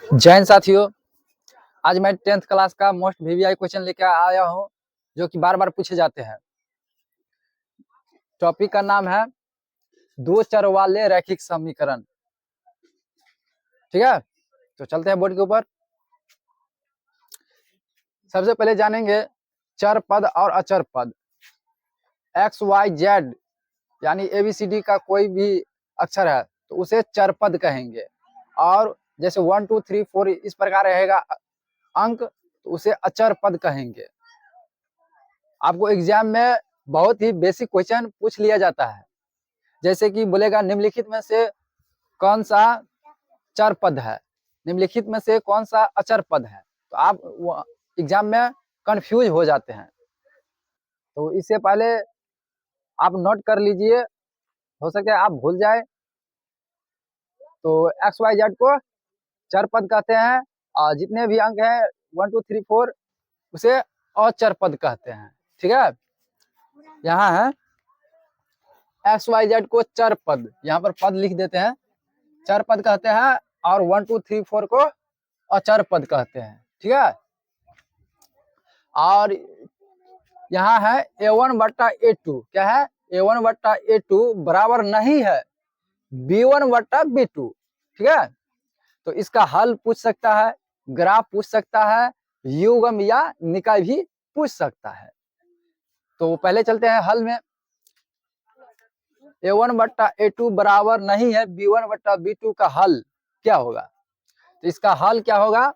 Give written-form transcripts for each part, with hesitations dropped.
जैन साथियों, आज मैं 10th क्लास का मोस्ट वीवीआई क्वेश्चन लेकर आया हूं जो कि बार बार पूछे जाते हैं। टॉपिक का नाम है दो चर वाले रैखिक समीकरण। ठीक है, तो चलते हैं बोर्ड के ऊपर। सबसे पहले जानेंगे चर पद और अचर पद। एक्स वाई जेड यानी ABCD का कोई भी अक्षर है तो उसे चर पद कहेंगे, और जैसे 1 2 3 4 इस प्रकार रहेगा अंक तो उसे अचर पद कहेंगे। आपको एग्जाम में बहुत ही बेसिक क्वेश्चन पूछ लिया जाता है, जैसे कि बोलेगा निम्नलिखित में से कौन सा चर पद है, निम्नलिखित में से कौन सा अचर पद है, तो आप एग्जाम में कंफ्यूज हो जाते हैं। तो इससे पहले आप नोट कर लीजिए, हो सकता है आप भूल जाए। तो एक्स वाई जेड को चर पद कहते हैं, और जितने भी अंक हैं 1 2 3 4 उसे अचर पद कहते हैं। ठीक है, यहाँ है एक्स वाई जेड को चर पद, यहाँ पर पद लिख देते हैं, चर पद कहते हैं, और 1 2 3 4 को अचर पद कहते हैं। ठीक है, और यहाँ है A1 बट्टा A2, क्या है A1 बट्टा A2 बराबर नहीं है B1 बट्टा B2। ठीक है, तो इसका हल पूछ सकता है, ग्राफ पूछ सकता है, युग्म या निकाय भी पूछ सकता है। तो पहले चलते हैं हल में। A1 बट्टा A2 बराबर नहीं है B1 बट्टा B2 का हल क्या होगा? तो इसका हल क्या होगा?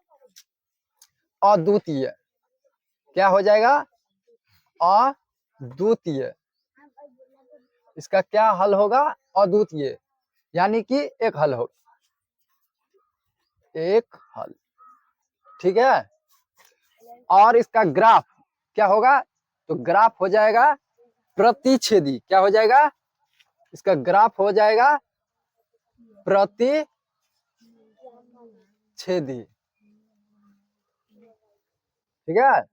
अद्वितीय। क्या हो जाएगा? अद्वितीय। इसका क्या हल होगा? अद्वितीय, यानी कि एक हल होगा, एक हल। ठीक है, और इसका ग्राफ क्या होगा? तो ग्राफ हो जाएगा प्रतिच्छेदी। क्या हो जाएगा? इसका ग्राफ हो जाएगा प्रतिच्छेदी। ठीक है,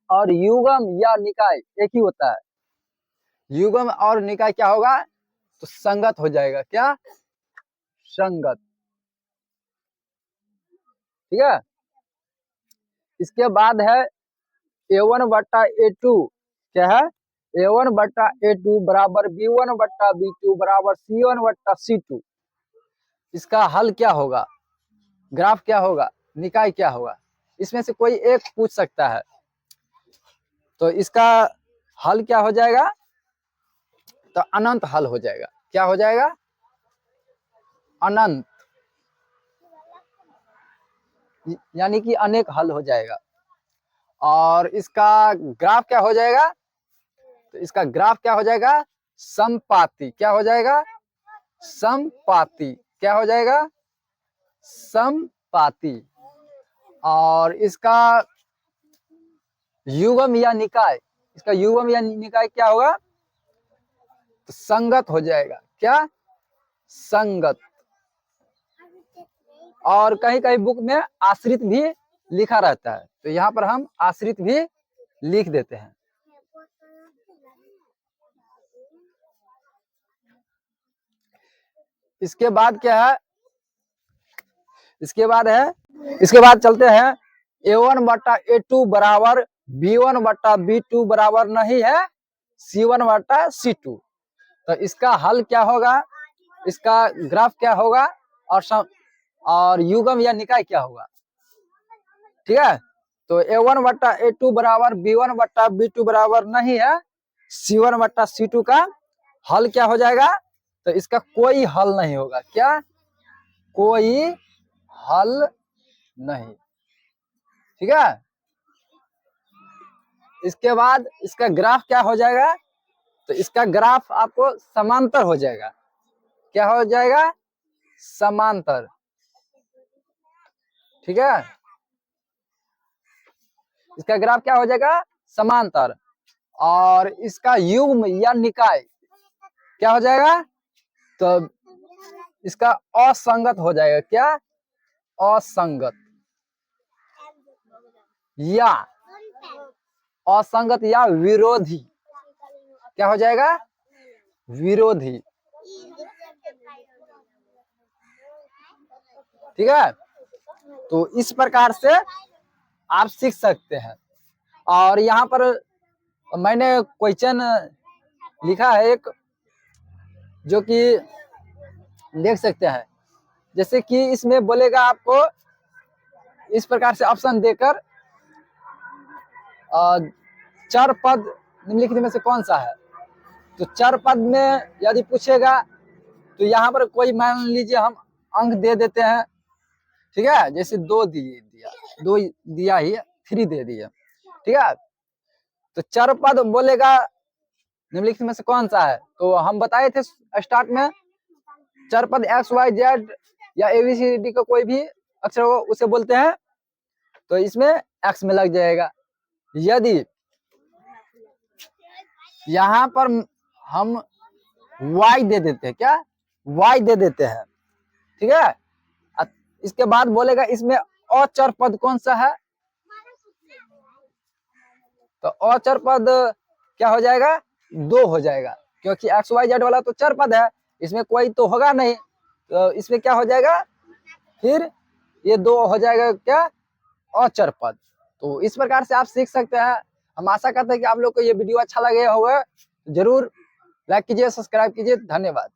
और युग्म या निकाय एक ही होता है। युग्म और निकाय क्या होगा? तो संगत हो जाएगा। क्या? संगत। ठीक है, इसके बाद है A1 बट्टा A2, क्या है? A1 बट्टा A2 बराबर B1 बट्टा B2 बराबर C1 बट्टा C2। इसका हल क्या होगा? ग्राफ क्या होगा? निकाय क्या होगा? इसमें से कोई एक पूछ सकता है। तो इसका हल क्या हो जाएगा? तो अनंत हल हो जाएगा। क्या हो जाएगा? अनंत, यानी कि अनेक हल हो जाएगा। और इसका ग्राफ क्या हो जाएगा? तो इसका ग्राफ क्या हो जाएगा? समपाती। क्या हो जाएगा? समपाती। क्या हो जाएगा? समपाती। और इसका युग्म या निकाय, इसका युग्म या निकाय क्या होगा? तो संगत हो जाएगा। क्या? संगत। और कहीं कहीं बुक में आश्रित भी लिखा रहता है, तो यहाँ पर हम आश्रित भी लिख देते हैं। इसके बाद क्या है? इसके बाद चलते हैं A1 बट्टा A2 बराबर B1 बट्टा B2 बराबर नहीं है C1 बट्टा C2। तो इसका हल क्या होगा? इसका ग्राफ क्या होगा? और युग्म या निकाय क्या होगा? ठीक है, तो A1 बट्टा A2 बराबर B1 बट्टा B2 बराबर नहीं है C1 बट्टा C2 का हल क्या हो जाएगा? तो इसका कोई हल नहीं होगा। क्या? कोई हल नहीं। ठीक है, इसके बाद इसका ग्राफ क्या हो जाएगा? तो इसका ग्राफ आपको समांतर हो जाएगा। क्या हो जाएगा? समांतर। ठीक है, इसका ग्राफ क्या हो जाएगा? समांतर। और इसका युग्म या निकाय क्या हो जाएगा? तो इसका असंगत हो जाएगा। क्या? असंगत, या असंगत या विरोधी। क्या हो जाएगा? विरोधी। ठीक है, तो इस प्रकार से आप सीख सकते हैं। और यहाँ पर मैंने क्वेश्चन लिखा है एक, जो कि देख सकते हैं। जैसे कि इसमें बोलेगा आपको इस प्रकार से ऑप्शन देकर चर पद निम्नलिखित में से कौन सा है। तो चर पद में यदि पूछेगा तो यहाँ पर कोई मान लीजिए हम अंक दे देते हैं, ठीक है। जैसे 2 दिया ही 3 दे दिया, ठीक है। तो चर पद बोलेगा निम्नलिखित में से कौन सा है। तो हम बताए थे स्टार्ट में, चर पद एक्स वाई जेड या एबीसीडी का कोई भी अक्षर हो उसे बोलते हैं। तो इसमें एक्स में लग जाएगा। यदि यहाँ पर हम वाई दे देते हैं, क्या वाई दे देते हैं, ठीक है। इसके बाद बोलेगा इसमें अचर पद कौन सा है। तो अचर पद क्या हो जाएगा, 2 हो जाएगा, क्योंकि एक्स वाई जेड वाला तो चर पद है, इसमें कोई तो होगा नहीं। तो इसमें क्या हो जाएगा, फिर ये 2 हो जाएगा क्या, अचर पद। तो इस प्रकार से आप सीख सकते हैं। हम आशा करते हैं कि आप लोग को ये वीडियो अच्छा लगे होगा। जरूर लाइक कीजिए, सब्सक्राइब कीजिए। धन्यवाद।